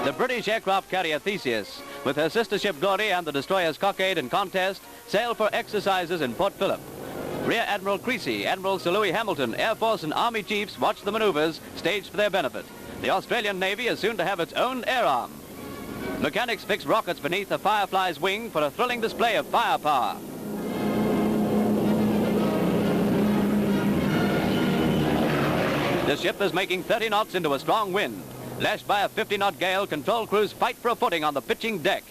The British aircraft carrier Theseus, with her sister ship Glory and the destroyers Cockade and Contest, sail for exercises in Port Phillip. Rear Admiral Creasy, Admiral Sir Louis Hamilton, Air Force and Army chiefs watch the manoeuvres staged for their benefit. The Australian Navy is soon to have its own air arm. Mechanics fix rockets beneath the Firefly's wing for a thrilling display of firepower. The ship is making 30 knots into a strong wind. Lashed by a 50-knot gale, control crews fight for a footing on the pitching deck.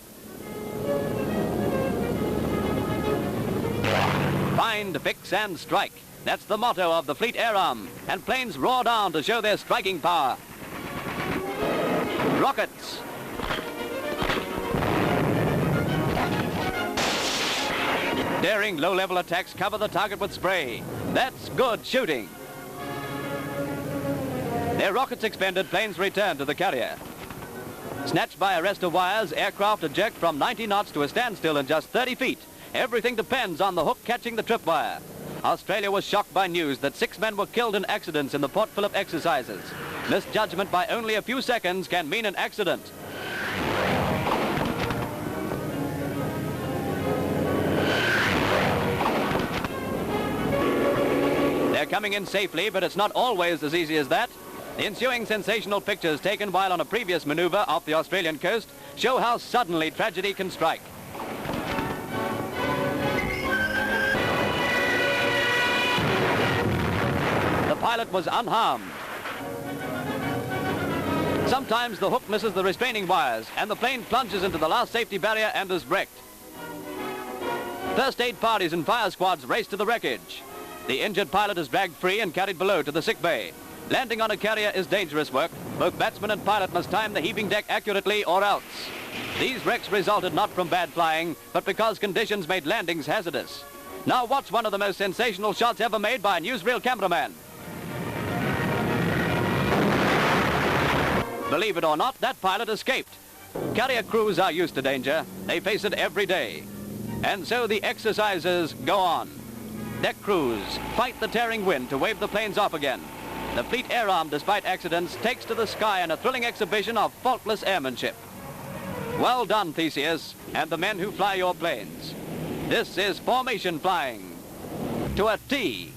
Find, fix, and strike. That's the motto of the Fleet Air Arm, and planes roar down to show their striking power. Rockets. Daring low-level attacks cover the target with spray. That's good shooting. Their rockets expended, planes return to the carrier. Snatched by arrest of wires, aircraft are jerked from 90 knots to a standstill in just 30 feet. Everything depends on the hook catching the tripwire. Australia was shocked by news that 6 men were killed in accidents in the Port Phillip exercises. Misjudgment by only a few seconds can mean an accident. They're coming in safely, but it's not always as easy as that. The ensuing sensational pictures taken while on a previous maneuver off the Australian coast show how suddenly tragedy can strike. The pilot was unharmed. Sometimes the hook misses the restraining wires and the plane plunges into the last safety barrier and is wrecked. First aid parties and fire squads race to the wreckage. The injured pilot is dragged free and carried below to the sick bay. Landing on a carrier is dangerous work. Both batsman and pilot must time the heaving deck accurately or else. These wrecks resulted not from bad flying, but because conditions made landings hazardous. Now watch one of the most sensational shots ever made by a newsreel cameraman. Believe it or not, that pilot escaped. Carrier crews are used to danger. They face it every day. And so the exercises go on. Deck crews fight the tearing wind to wave the planes off again. The Fleet Air Arm, despite accidents, takes to the sky in a thrilling exhibition of faultless airmanship. Well done, Theseus, and the men who fly your planes. This is formation flying to a T.